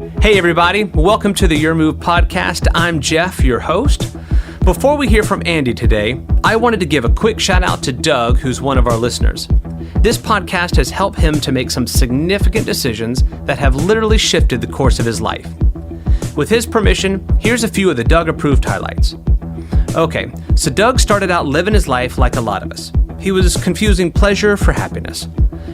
Hey everybody, welcome to the Your Move podcast. I'm Jeff, your host. Before we hear from Andy today, I wanted to give a quick shout out to Doug, who's one of our listeners. This podcast has helped him to make some significant decisions that have literally shifted the course of his life. With his permission, here's a few of the Doug-approved highlights. Okay, so Doug started out living his life like a lot of us. He was confusing pleasure for happiness.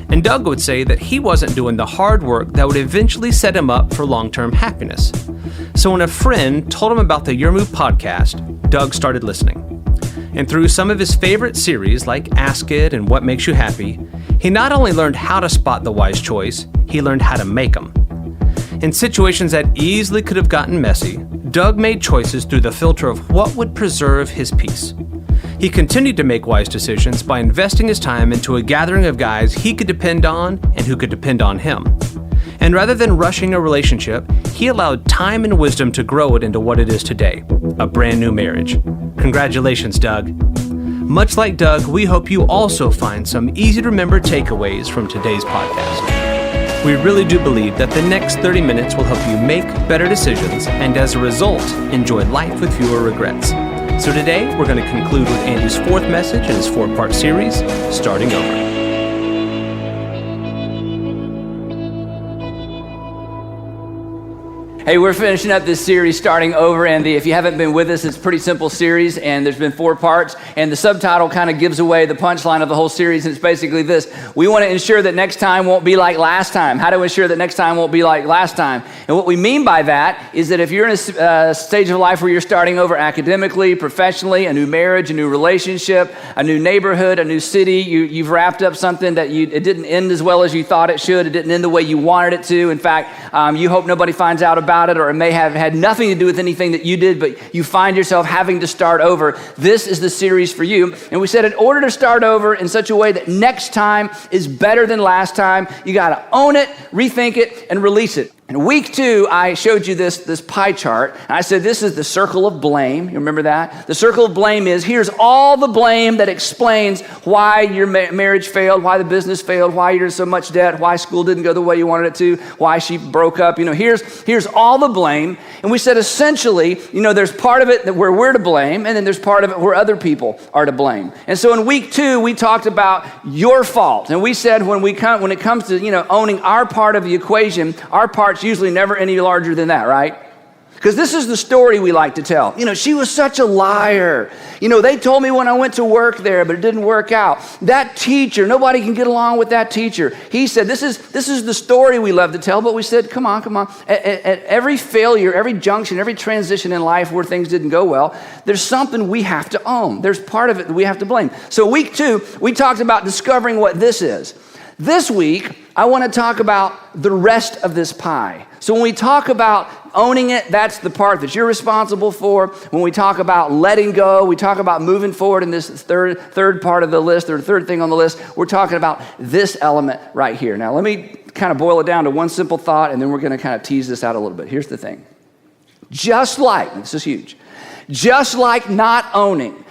And Doug would say that he wasn't doing the hard work that would eventually set him up for long-term happiness. So when a friend told him about the Your Move podcast, Doug started listening. And through some of his favorite series like Ask It and What Makes You Happy, he not only learned how to spot the wise choice, he learned how to make them. In situations that easily could have gotten messy, Doug made choices through the filter of what would preserve his peace. He continued to make wise decisions by investing his time into a gathering of guys he could depend on and who could depend on him. And rather than rushing a relationship, he allowed time and wisdom to grow it into what it is today, a brand new marriage. Congratulations, Doug. Much like Doug, we hope you also find some easy to remember takeaways from today's podcast. We really do believe that the next 30 minutes will help you make better decisions and as a result, enjoy life with fewer regrets. So today, we're going to conclude with Andy's fourth message in his four-part series, Starting Over. Hey, we're finishing up this series, Starting Over, and if you haven't been with us, it's a pretty simple series, and there's been 4 parts, and the subtitle kind of gives away the punchline of the whole series, and it's basically this: we want to ensure that next time won't be like last time. How to ensure that next time won't be like last time? And what we mean by that is that if you're in a stage of life where you're starting over academically, professionally, a new marriage, a new relationship, a new neighborhood, a new city, you've wrapped up something that it didn't end as well as you thought it should, it didn't end the way you wanted it to. In fact, you hope nobody finds out about it, or it may have had nothing to do with anything that you did, but you find yourself having to start over. This is the series for you. And we said in order to start over in such a way that next time is better than last time, you got to own it, rethink it, and release it. In week 2, I showed you this pie chart, and I said this is the circle of blame. You remember that? The circle of blame is, here's all the blame that explains why your marriage failed, why the business failed, why you're in so much debt, why school didn't go the way you wanted it to, why she broke up. Here's all the blame. And we said essentially, there's part of it that where we're to blame, and then there's part of it where other people are to blame. And so in week 2, we talked about your fault. And we said when it comes to, owning our part of the equation, our part's usually never any larger than that, right? Because this is the story we like to tell. She was such a liar. They told me when I went to work there, but it didn't work out. That teacher, nobody can get along with that teacher. He said, this is the story we love to tell, but we said, come on. At every failure, every junction, every transition in life where things didn't go well, there's something we have to own. There's part of it that we have to blame. So week 2, we talked about discovering what this is. This week, I want to talk about the rest of this pie. So when we talk about owning it, that's the part that you're responsible for. When we talk about letting go, we talk about moving forward in this third part of the list, or third thing on the list. We're talking about this element right here. Now, let me kind of boil it down to one simple thought, and then we're going to kind of tease this out a little bit. Here's the thing. This is huge, just like not owning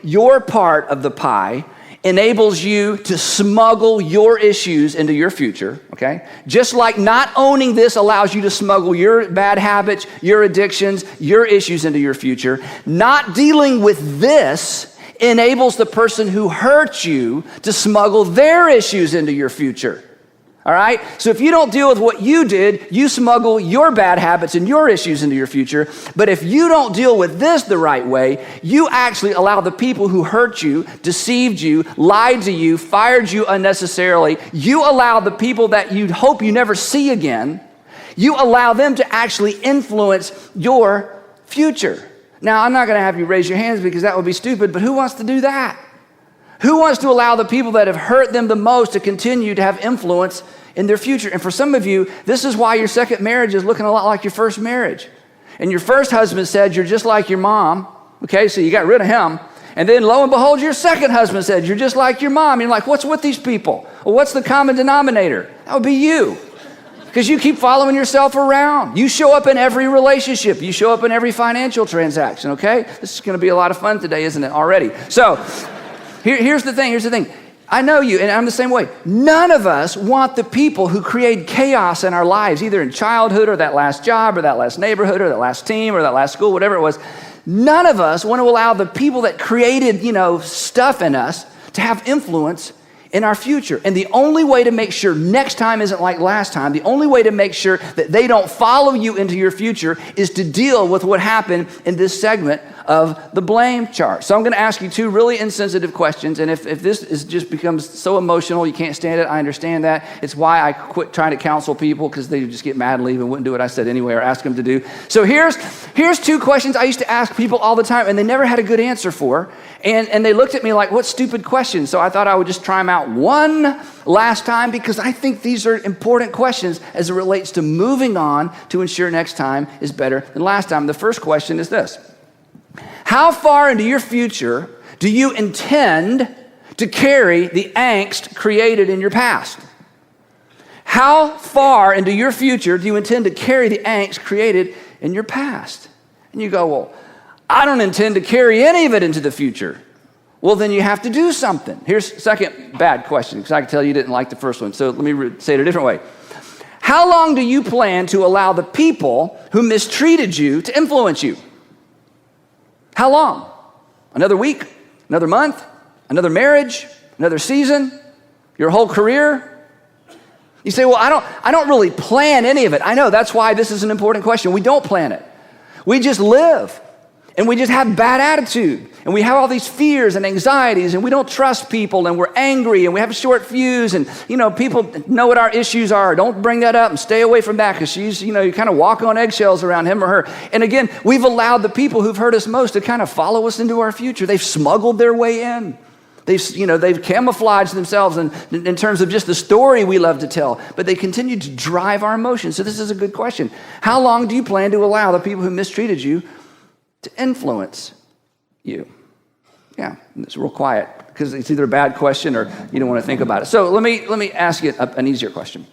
your part of the pie enables you to smuggle your issues into your future, okay? Just like not owning this allows you to smuggle your bad habits, your addictions, your issues into your future, not dealing with this enables the person who hurt you to smuggle their issues into your future. All right? So if you don't deal with what you did, you smuggle your bad habits and your issues into your future. But if you don't deal with this the right way, you actually allow the people who hurt you, deceived you, lied to you, fired you unnecessarily, you allow the people that you'd hope you never see again, you allow them to actually influence your future. Now, I'm not going to have you raise your hands because that would be stupid, but who wants to do that? Who wants to allow the people that have hurt them the most to continue to have influence in their future? And for some of you, this is why your second marriage is looking a lot like your first marriage. And your first husband said, you're just like your mom. Okay, so you got rid of him. And then lo and behold, your second husband said, you're just like your mom. You're like, what's with these people? Well, what's the common denominator? That would be you. Because you keep following yourself around. You show up in every relationship. You show up in every financial transaction, okay? This is going to be a lot of fun today, isn't it, already? So here's the thing. I know you, and I'm the same way. None of us want the people who create chaos in our lives, either in childhood or that last job or that last neighborhood or that last team or that last school, whatever it was. None of us want to allow the people that created, stuff in us to have influence in our future. And the only way to make sure next time isn't like last time, the only way to make sure that they don't follow you into your future is to deal with what happened in this segment of the blame chart. So I'm going to ask you two really insensitive questions. And if this just becomes so emotional, you can't stand it, I understand that. It's why I quit trying to counsel people, because they just get mad and leave and wouldn't do what I said anyway or ask them to do. So here's two questions I used to ask people all the time, and they never had a good answer for. And they looked at me like, what stupid questions? So I thought I would just try them out one last time, because I think these are important questions as it relates to moving on to ensure next time is better than last time. The first question is this: how far into your future do you intend to carry the angst created in your past? How far into your future do you intend to carry the angst created in your past? And you go, well, I don't intend to carry any of it into the future. Well, then you have to do something. Here's the second bad question, because I can tell you didn't like the first one. So let me say it a different way. How long do you plan to allow the people who mistreated you to influence you? How long? Another week? Another month? Another marriage? Another season? Your whole career? You say, well, I don't really plan any of it. I know, that's why this is an important question. We don't plan it. We just live. And we just have bad attitude, and we have all these fears and anxieties, and we don't trust people, and we're angry, and we have a short fuse, and people know what our issues are. Don't bring that up and stay away from that, because she's, you kind of walk on eggshells around him or her. And again, we've allowed the people who've hurt us most to kind of follow us into our future. They've smuggled their way in. They've camouflaged themselves in terms of just the story we love to tell, but they continue to drive our emotions. So this is a good question. How long do you plan to allow the people who mistreated you to influence you? Yeah, it's real quiet, because it's either a bad question or you don't want to think about it. So let me ask you an easier question.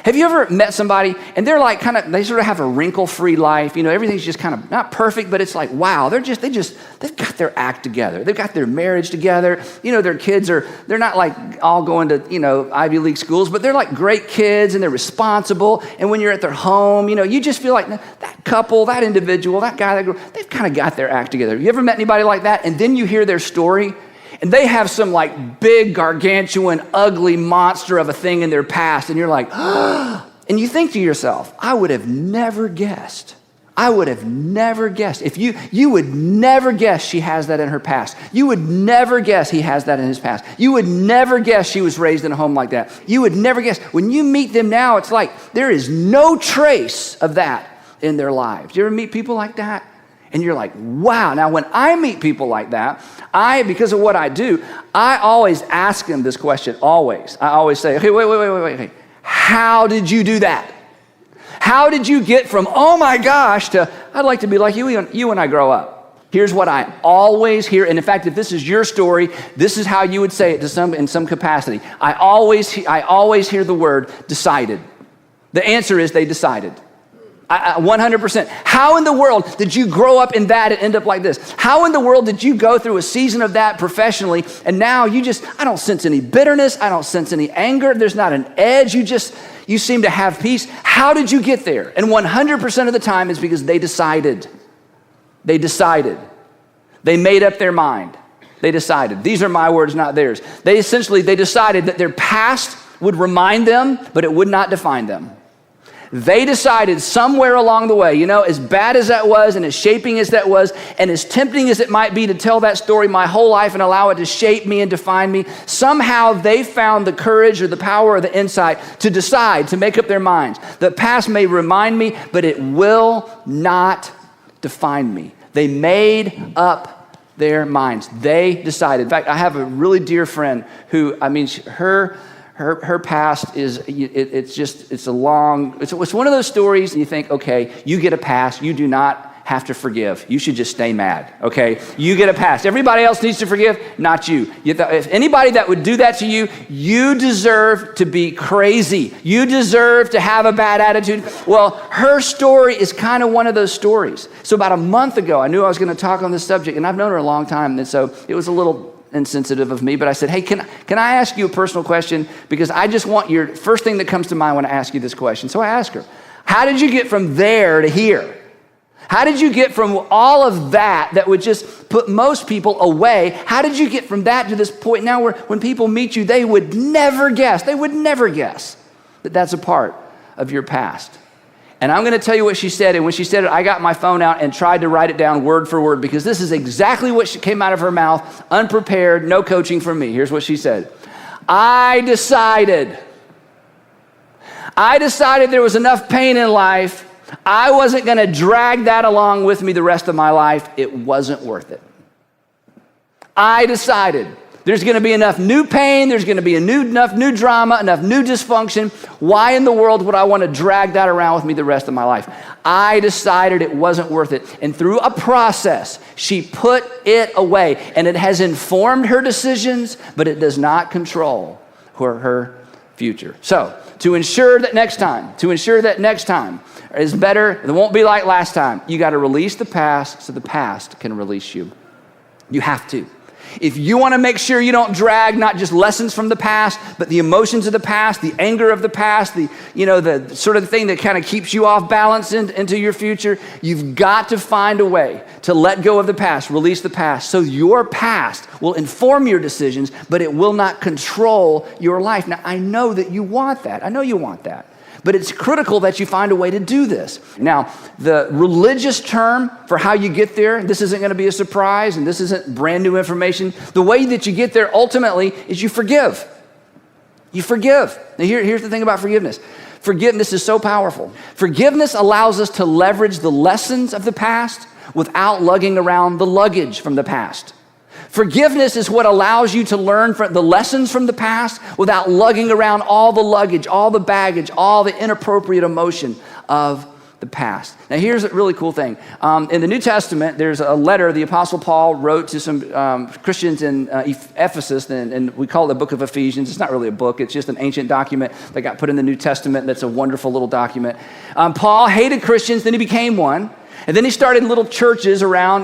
Have you ever met somebody and they're like they sort of have a wrinkle-free life? Everything's just kind of not perfect, but it's like, wow, they've got their act together. They've got their marriage together. Their kids they're not like all going to, Ivy League schools, but they're like great kids and they're responsible. And when you're at their home, you just feel like that couple, that individual, that guy, that girl, they've kind of got their act together. You ever met anybody like that? And then you hear their story, and they have some like big, gargantuan, ugly monster of a thing in their past. And you're like, oh, and you think to yourself, I would have never guessed. I would have never guessed. If you would never guess she has that in her past. You would never guess he has that in his past. You would never guess she was raised in a home like that. You would never guess. When you meet them now, it's like there is no trace of that in their lives. You ever meet people like that? And you're like, wow. Now, when I meet people like that, because of what I do, I always ask them this question, always. I always say, okay, wait. How did you do that? How did you get from, oh my gosh, to, I'd like to be like you when I grow up? Here's what I always hear, and in fact, if this is your story, this is how you would say it in some capacity. I always hear the word decided. The answer is they decided. 100%. How in the world did you grow up in that and end up like this? How in the world did you go through a season of that professionally, and now I don't sense any bitterness, I don't sense any anger, there's not an edge, you seem to have peace. How did you get there? And 100% of the time is because they decided. They decided. They made up their mind. They decided. These are my words, not theirs. They decided that their past would remind them, but it would not define them. They decided somewhere along the way, as bad as that was and as shaping as that was and as tempting as it might be to tell that story my whole life and allow it to shape me and define me, somehow they found the courage or the power or the insight to decide, to make up their minds. The past may remind me, but it will not define me. They made up their minds. They decided. In fact, I have a really dear friend who, her past is, it's one of those stories and you think, okay, you get a pass, you do not have to forgive. You should just stay mad, okay? You get a pass. Everybody else needs to forgive, not you. If anybody that would do that to you, you deserve to be crazy. You deserve to have a bad attitude. Well, her story is kind of one of those stories. So about a month ago, I knew I was going to talk on this subject, and I've known her a long time, and so it was a little insensitive of me, but I said, hey, can I ask you a personal question? Because I just want your first thing that comes to mind when I ask you this question. So I asked her, how did you get from there to here? How did you get from all of that would just put most people away? How did you get from that to this point now where when people meet you, they would never guess that that's a part of your past? And I'm going to tell you what she said. And when she said it, I got my phone out and tried to write it down word for word, because this is exactly what came out of her mouth, unprepared, no coaching from me. Here's what she said. I decided there was enough pain in life. I wasn't going to drag that along with me the rest of my life. It wasn't worth it. I decided there's going to be enough new pain. There's going to be enough new drama, enough new dysfunction. Why in the world would I want to drag that around with me the rest of my life? I decided it wasn't worth it. And through a process, she put it away. And it has informed her decisions, but it does not control her future. So to ensure that next time is better, it won't be like last time, you got to release the past so the past can release you. You have to. If you want to make sure you don't drag not just lessons from the past, but the emotions of the past, the anger of the past, the sort of thing that kind of keeps you off balance into your future, you've got to find a way to let go of the past, release the past, so your past will inform your decisions, but it will not control your life. Now, I know that you want that. I know you want that. But it's critical that you find a way to do this. Now, the religious term for how you get there, this isn't going to be a surprise, and this isn't brand new information. The way that you get there ultimately is you forgive. You forgive. Now, here's the thing about forgiveness. Forgiveness is so powerful. Forgiveness allows us to leverage the lessons of the past without lugging around the luggage from the past. Forgiveness is what allows you to learn from the lessons from the past without lugging around all the luggage, all the baggage, all the inappropriate emotion of the past. Now, here's a really cool thing. In the New Testament, there's a letter the Apostle Paul wrote to some Christians in Ephesus, and we call it the Book of Ephesians. It's not really a book. It's just an ancient document that got put in the New Testament that's a wonderful little document. Paul hated Christians, then he became one. And then he started little churches around,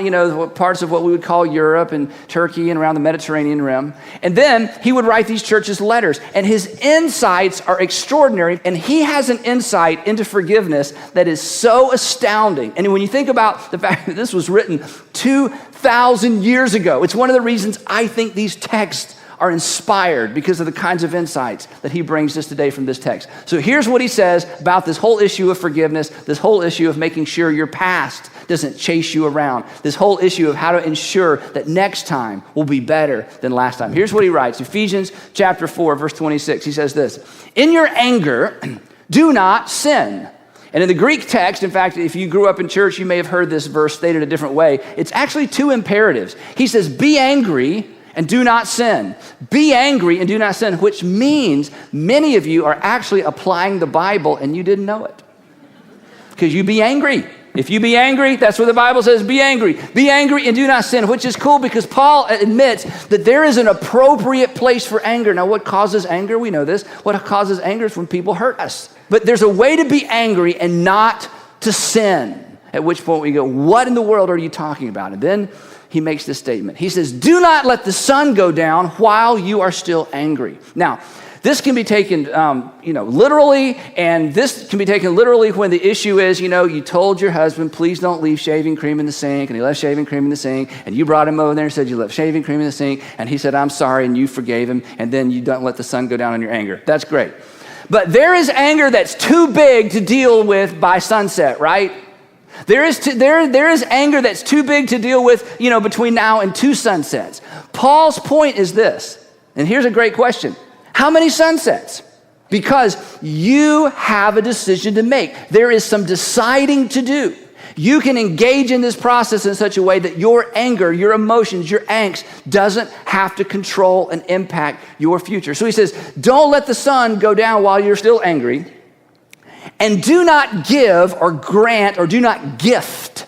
parts of what we would call Europe and Turkey and around the Mediterranean rim. And then he would write these churches letters. And his insights are extraordinary. And he has an insight into forgiveness that is so astounding. And when you think about the fact that this was written 2,000 years ago, it's one of the reasons I think these texts are inspired, because of the kinds of insights that he brings us today from this text. So here's what he says about this whole issue of forgiveness, this whole issue of making sure your past doesn't chase you around, this whole issue of how to ensure that next time will be better than last time. Here's what he writes, Ephesians chapter 4, verse 26. He says this, "In your anger, do not sin." And in the Greek text, in fact, if you grew up in church, you may have heard this verse stated a different way. It's actually two imperatives. He says, be angry and do not sin. Be angry and do not sin, which means many of you are actually applying the Bible and you didn't know it. Because you be angry. If you be angry, that's what the Bible says, be angry. Be angry and do not sin, which is cool because Paul admits that there is an appropriate place for anger. Now, what causes anger? We know this. What causes anger is when people hurt us. But there's a way to be angry and not to sin, at which point we go, what in the world are you talking about? And then he makes this statement. He says, do not let the sun go down while you are still angry. Now, this can be taken, literally, and this can be taken literally when the issue is, you told your husband, please don't leave shaving cream in the sink, and he left shaving cream in the sink, and you brought him over there and said you left shaving cream in the sink, and he said, I'm sorry, and you forgave him, and then you don't let the sun go down on your anger. That's great. But there is anger that's too big to deal with by sunset, right? There is anger that's too big to deal with, between now and two sunsets. Paul's point is this, and here's a great question. How many sunsets? Because you have a decision to make. There is some deciding to do. You can engage in this process in such a way that your anger, your emotions, your angst doesn't have to control and impact your future. So he says, don't let the sun go down while you're still angry. And do not give or grant or do not gift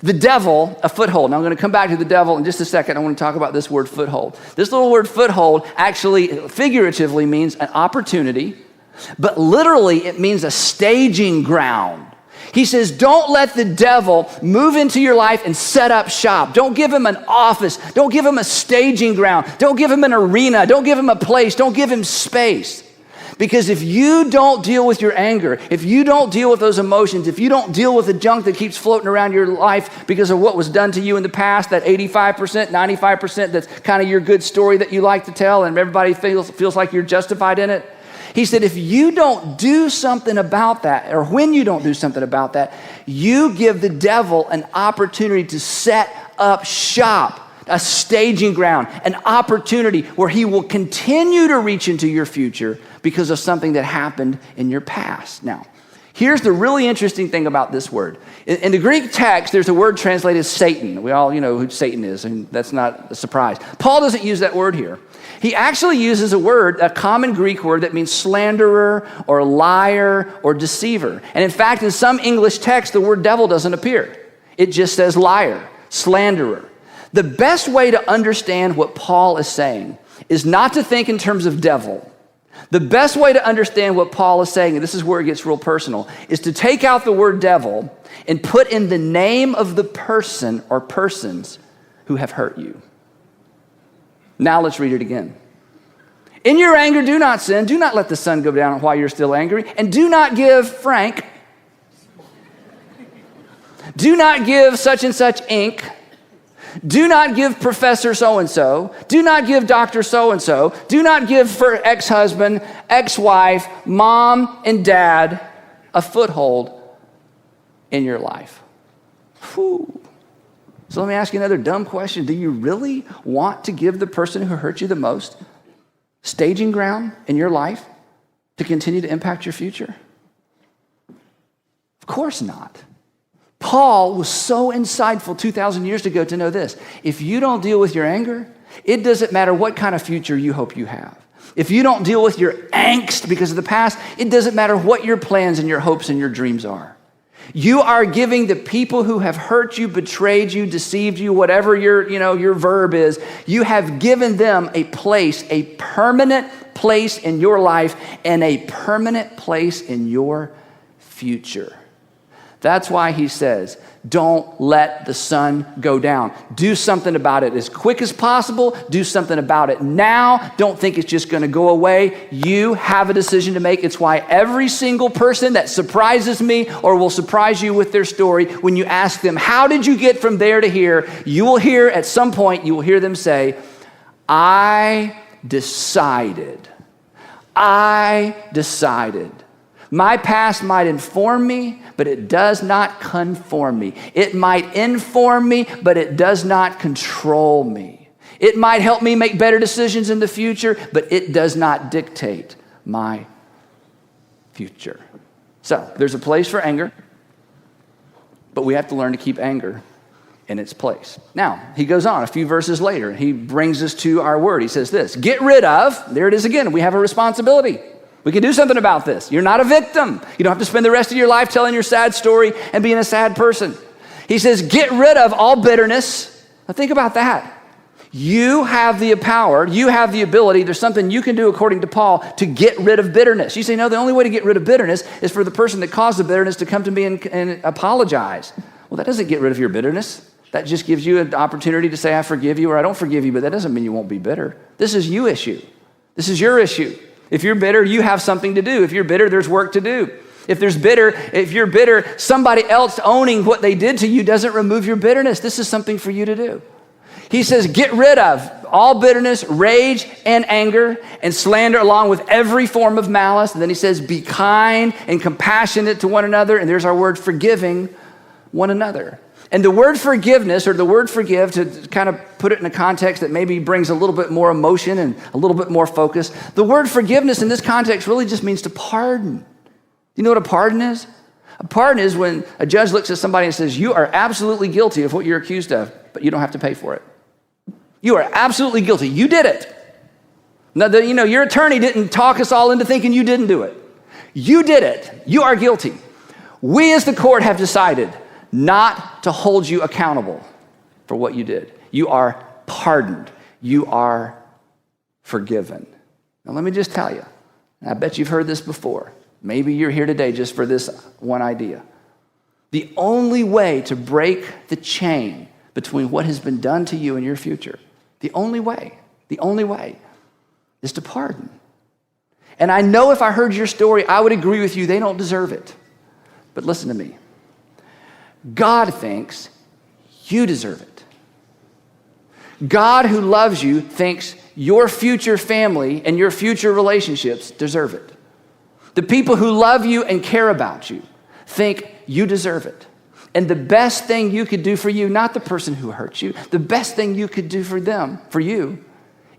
the devil a foothold. Now, I'm going to come back to the devil in just a second. I want to talk about this word foothold. This little word foothold actually figuratively means an opportunity, but literally it means a staging ground. He says, don't let the devil move into your life and set up shop. Don't give him an office. Don't give him a staging ground. Don't give him an arena. Don't give him a place. Don't give him space. Because if you don't deal with your anger, if you don't deal with those emotions, if you don't deal with the junk that keeps floating around your life because of what was done to you in the past, that 85%, 95% that's kind of your good story that you like to tell and everybody feels like you're justified in it. He said, if you don't do something about that, or when you don't do something about that, you give the devil an opportunity to set up shop, a staging ground, an opportunity where he will continue to reach into your future because of something that happened in your past. Now, here's the really interesting thing about this word. In the Greek text, there's a word translated Satan. We all know who Satan is, and that's not a surprise. Paul doesn't use that word here. He actually uses a word, a common Greek word that means slanderer or liar or deceiver. And in fact, in some English texts, the word devil doesn't appear. It just says liar, slanderer. The best way to understand what Paul is saying is not to think in terms of devil. The best way to understand what Paul is saying, and this is where it gets real personal, is to take out the word devil and put in the name of the person or persons who have hurt you. Now let's read it again. In your anger, do not sin. Do not let the sun go down while you're still angry. And do not give Frank. Do not give such and such ink. Do not give Professor so-and-so. Do not give Dr. so-and-so. Do not give for ex-husband, ex-wife, mom, and dad a foothold in your life. Whew. So let me ask you another dumb question. Do you really want to give the person who hurt you the most staging ground in your life to continue to impact your future? Of course not. Paul was so insightful 2,000 years ago to know this. If you don't deal with your anger, it doesn't matter what kind of future you hope you have. If you don't deal with your angst because of the past, it doesn't matter what your plans and your hopes and your dreams are. You are giving the people who have hurt you, betrayed you, deceived you, whatever your verb is, you have given them a place, a permanent place in your life and a permanent place in your future. That's why he says, don't let the sun go down. Do something about it as quick as possible. Do something about it now. Don't think it's just going to go away. You have a decision to make. It's why every single person that surprises me or will surprise you with their story, when you ask them, how did you get from there to here? You will hear at some point, you will hear them say, I decided. My past might inform me, but it does not conform me. It might inform me, but it does not control me. It might help me make better decisions in the future, but it does not dictate my future. So there's a place for anger, but we have to learn to keep anger in its place. Now, he goes on a few verses later. He brings us to our word. He says this, get rid of, there it is again, we have a responsibility. We can do something about this. You're not a victim. You don't have to spend the rest of your life telling your sad story and being a sad person. He says, get rid of all bitterness. Now think about that. You have the power, you have the ability, there's something you can do according to Paul to get rid of bitterness. You say, no, the only way to get rid of bitterness is for the person that caused the bitterness to come to me and apologize. Well, that doesn't get rid of your bitterness. That just gives you an opportunity to say, I forgive you or I don't forgive you, but that doesn't mean you won't be bitter. This is you issue. This is your issue. If you're bitter, you have something to do. If you're bitter, there's work to do. If you're bitter, somebody else owning what they did to you doesn't remove your bitterness. This is something for you to do. He says, get rid of all bitterness, rage, and anger, and slander along with every form of malice. And then he says, be kind and compassionate to one another. And there's our word, forgiving one another. And the word forgiveness, or the word forgive, to kind of put it in a context that maybe brings a little bit more emotion and a little bit more focus, the word forgiveness in this context really just means to pardon. Do you know what a pardon is? A pardon is when a judge looks at somebody and says, you are absolutely guilty of what you're accused of, but you don't have to pay for it. You are absolutely guilty. You did it. Now, your attorney didn't talk us all into thinking you didn't do it. You did it. You are guilty. We as the court have decided not to hold you accountable for what you did. You are pardoned. You are forgiven. Now, let me just tell you, I bet you've heard this before. Maybe you're here today just for this one idea. The only way to break the chain between what has been done to you and your future, the only way is to pardon. And I know if I heard your story, I would agree with you, they don't deserve it. But listen to me. God thinks you deserve it. God who loves you thinks your future family and your future relationships deserve it. The people who love you and care about you think you deserve it. And the best thing you could do for you, not the person who hurt you, the best thing you could do for them, for you,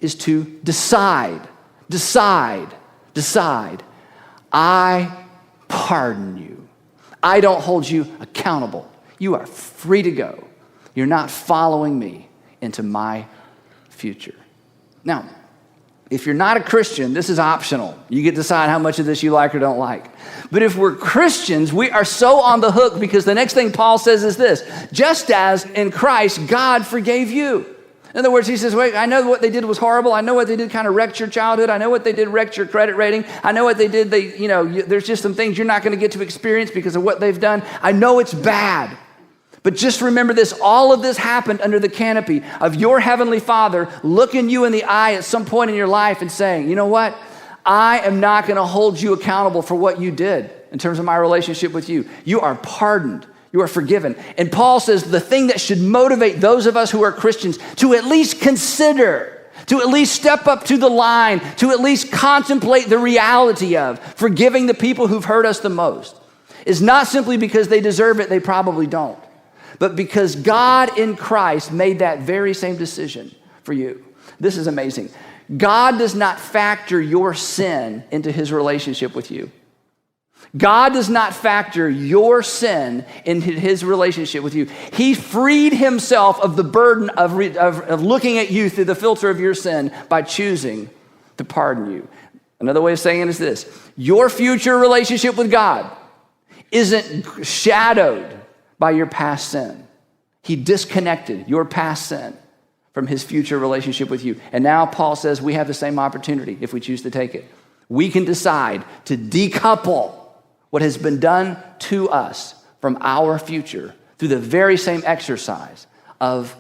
is to decide, I pardon you. I don't hold you accountable. You are free to go. You're not following me into my future. Now, if you're not a Christian, this is optional. You get to decide how much of this you like or don't like. But if we're Christians, we are so on the hook because the next thing Paul says is this: just as in Christ, God forgave you. In other words, he says, wait, I know what they did was horrible. I know what they did kind of wrecked your childhood. I know what they did wrecked your credit rating. I know what they did. There's just some things you're not going to get to experience because of what they've done. I know it's bad. But just remember this, all of this happened under the canopy of your heavenly Father looking you in the eye at some point in your life and saying, you know what? I am not going to hold you accountable for what you did in terms of my relationship with you. You are pardoned. You are forgiven. And Paul says the thing that should motivate those of us who are Christians to at least consider, to at least step up to the line, to at least contemplate the reality of forgiving the people who've hurt us the most, is not simply because they deserve it, they probably don't, but because God in Christ made that very same decision for you. This is amazing. God does not factor your sin into his relationship with you. God does not factor your sin into his relationship with you. He freed himself of the burden of looking at you through the filter of your sin by choosing to pardon you. Another way of saying it is this: your future relationship with God isn't shadowed by your past sin. He disconnected your past sin from his future relationship with you. And now Paul says we have the same opportunity if we choose to take it. We can decide to decouple what has been done to us from our future through the very same exercise of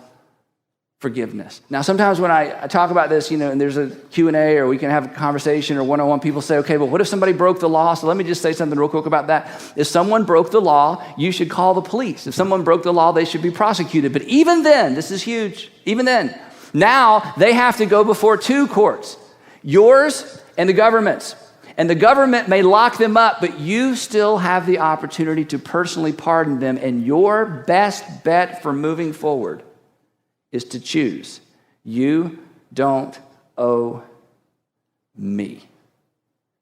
forgiveness. Now, sometimes when I talk about this, and there's a Q&A or we can have a conversation or one-on-one, people say, okay, well, what if somebody broke the law? So let me just say something real quick about that. If someone broke the law, you should call the police. If someone broke the law, they should be prosecuted. But even then, this is huge, even then, now they have to go before two courts, yours and the government's. And the government may lock them up, but you still have the opportunity to personally pardon them. And your best bet for moving forward is to choose, you don't owe me.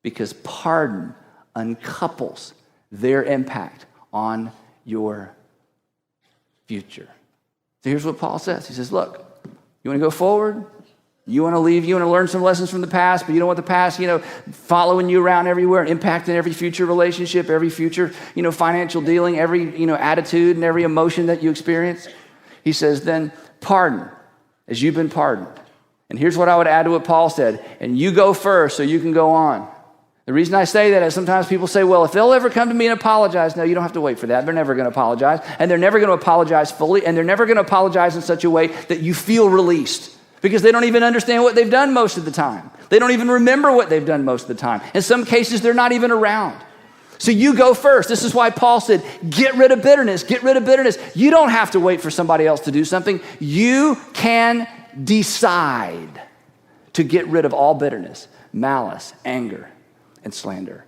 Because pardon uncouples their impact on your future. So here's what Paul says. He says, look, you want to go forward? You want to leave, you want to learn some lessons from the past, but you don't want the past, following you around everywhere and impacting every future relationship, every future, financial dealing, every, attitude and every emotion that you experience. He says, then pardon as you've been pardoned. And here's what I would add to what Paul said. And you go first so you can go on. The reason I say that is sometimes people say, well, if they'll ever come to me and apologize, no, you don't have to wait for that. They're never going to apologize. And they're never going to apologize fully. And they're never going to apologize in such a way that you feel released. Because they don't even understand what they've done most of the time. They don't even remember what they've done most of the time. In some cases, they're not even around. So you go first. This is why Paul said, get rid of bitterness, get rid of bitterness. You don't have to wait for somebody else to do something. You can decide to get rid of all bitterness, malice, anger, and slander.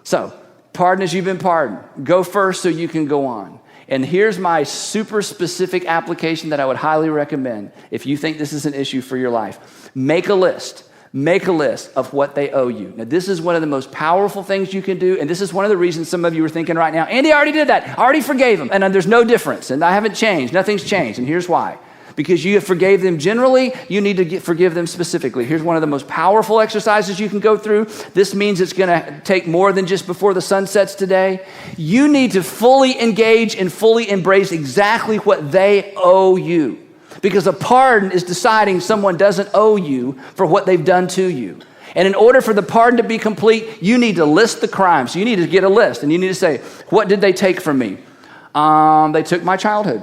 So, pardon as you've been pardoned. Go first so you can go on. And here's my super specific application that I would highly recommend if you think this is an issue for your life. Make a list. Make a list of what they owe you. Now, this is one of the most powerful things you can do, and this is one of the reasons some of you are thinking right now, Andy, I already did that. I already forgave them, and there's no difference, and I haven't changed. Nothing's changed, and here's why. Because you forgave them generally, you need to forgive them specifically. Here's one of the most powerful exercises you can go through. This means it's going to take more than just before the sun sets today. You need to fully engage and fully embrace exactly what they owe you. Because a pardon is deciding someone doesn't owe you for what they've done to you. And in order for the pardon to be complete, you need to list the crimes. So you need to get a list, and you need to say, what did they take from me? They took my childhood.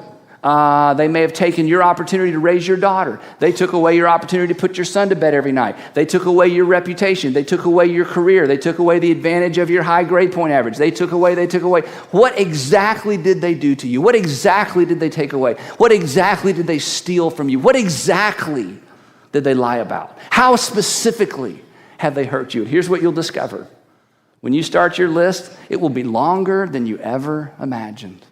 They may have taken your opportunity to raise your daughter. They took away your opportunity to put your son to bed every night. They took away your reputation. They took away your career. They took away the advantage of your high grade point average. They took away. What exactly did they do to you? What exactly did they take away? What exactly did they steal from you? What exactly did they lie about? How specifically have they hurt you? Here's what you'll discover. When you start your list, it will be longer than you ever imagined.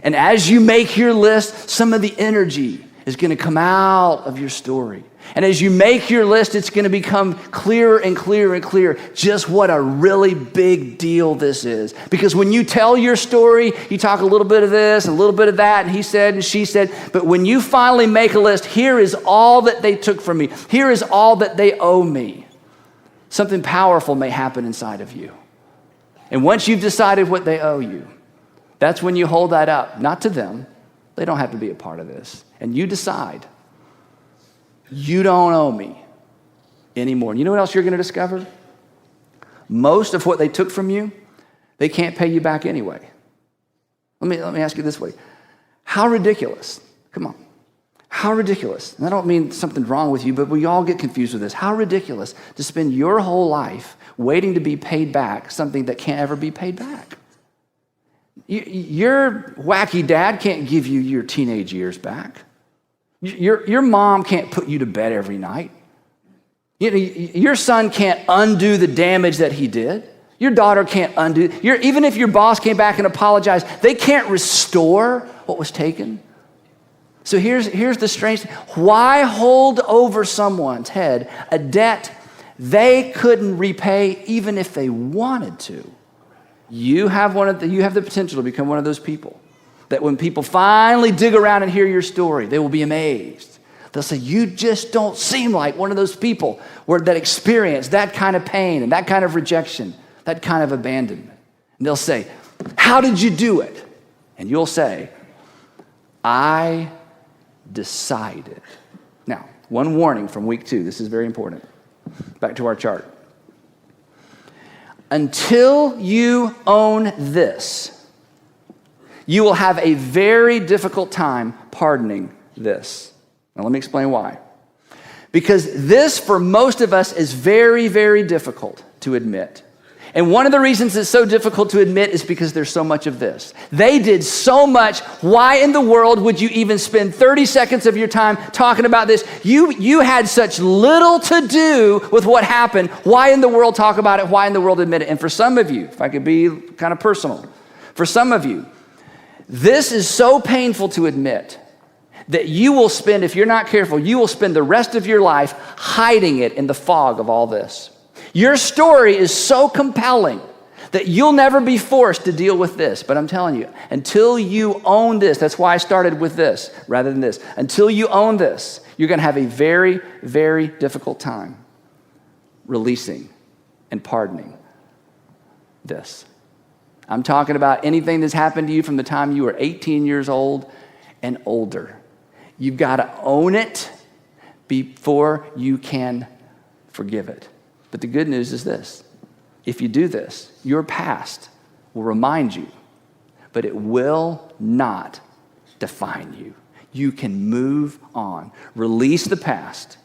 And as you make your list, some of the energy is going to come out of your story. And as you make your list, it's going to become clearer and clearer and clearer just what a really big deal this is. Because when you tell your story, you talk a little bit of this and a little bit of that, and he said and she said. But when you finally make a list, here is all that they took from me. Here is all that they owe me. Something powerful may happen inside of you. And once you've decided what they owe you, that's when you hold that up, not to them. They don't have to be a part of this. And you decide, you don't owe me anymore. And you know what else you're going to discover? Most of what they took from you, they can't pay you back anyway. Let me ask you this way. How ridiculous, come on, how ridiculous, and I don't mean something's wrong with you, but we all get confused with this. How ridiculous to spend your whole life waiting to be paid back something that can't ever be paid back. Your wacky dad can't give you your teenage years back. Your mom can't put you to bed every night. Your son can't undo the damage that he did. Your daughter can't undo. Even if your boss came back and apologized, they can't restore what was taken. So here's the strange thing. Why hold over someone's head a debt they couldn't repay even if they wanted to? You have the potential to become one of those people that when people finally dig around and hear your story, they will be amazed. They'll say, you just don't seem like one of those people that experience that kind of pain and that kind of rejection, that kind of abandonment. And they'll say, how did you do it? And you'll say, I decided. Now, one warning from week 2. This is very important. Back to our chart. Until you own this, you will have a very difficult time pardoning this. Now, let me explain why. Because this, for most of us, is very, very difficult to admit. And one of the reasons it's so difficult to admit is because there's so much of this. They did so much. Why in the world would you even spend 30 seconds of your time talking about this? You had such little to do with what happened. Why in the world talk about it? Why in the world admit it? And for some of you, if I could be kind of personal, for some of you, this is so painful to admit that you will spend, if you're not careful, you will spend the rest of your life hiding it in the fog of all this. Your story is so compelling that you'll never be forced to deal with this. But I'm telling you, until you own this, that's why I started with this rather than this. Until you own this, you're going to have a very, very difficult time releasing and pardoning this. I'm talking about anything that's happened to you from the time you were 18 years old and older. You've got to own it before you can forgive it. But the good news is this. If you do this, your past will remind you, but it will not define you. You can move on. Release the past,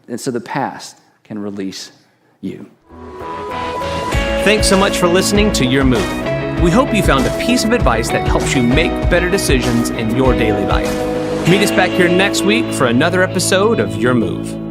and so the past can release you. Thanks so much for listening to Your Move. We hope you found a piece of advice that helps you make better decisions in your daily life. Meet us back here next week for another episode of Your Move.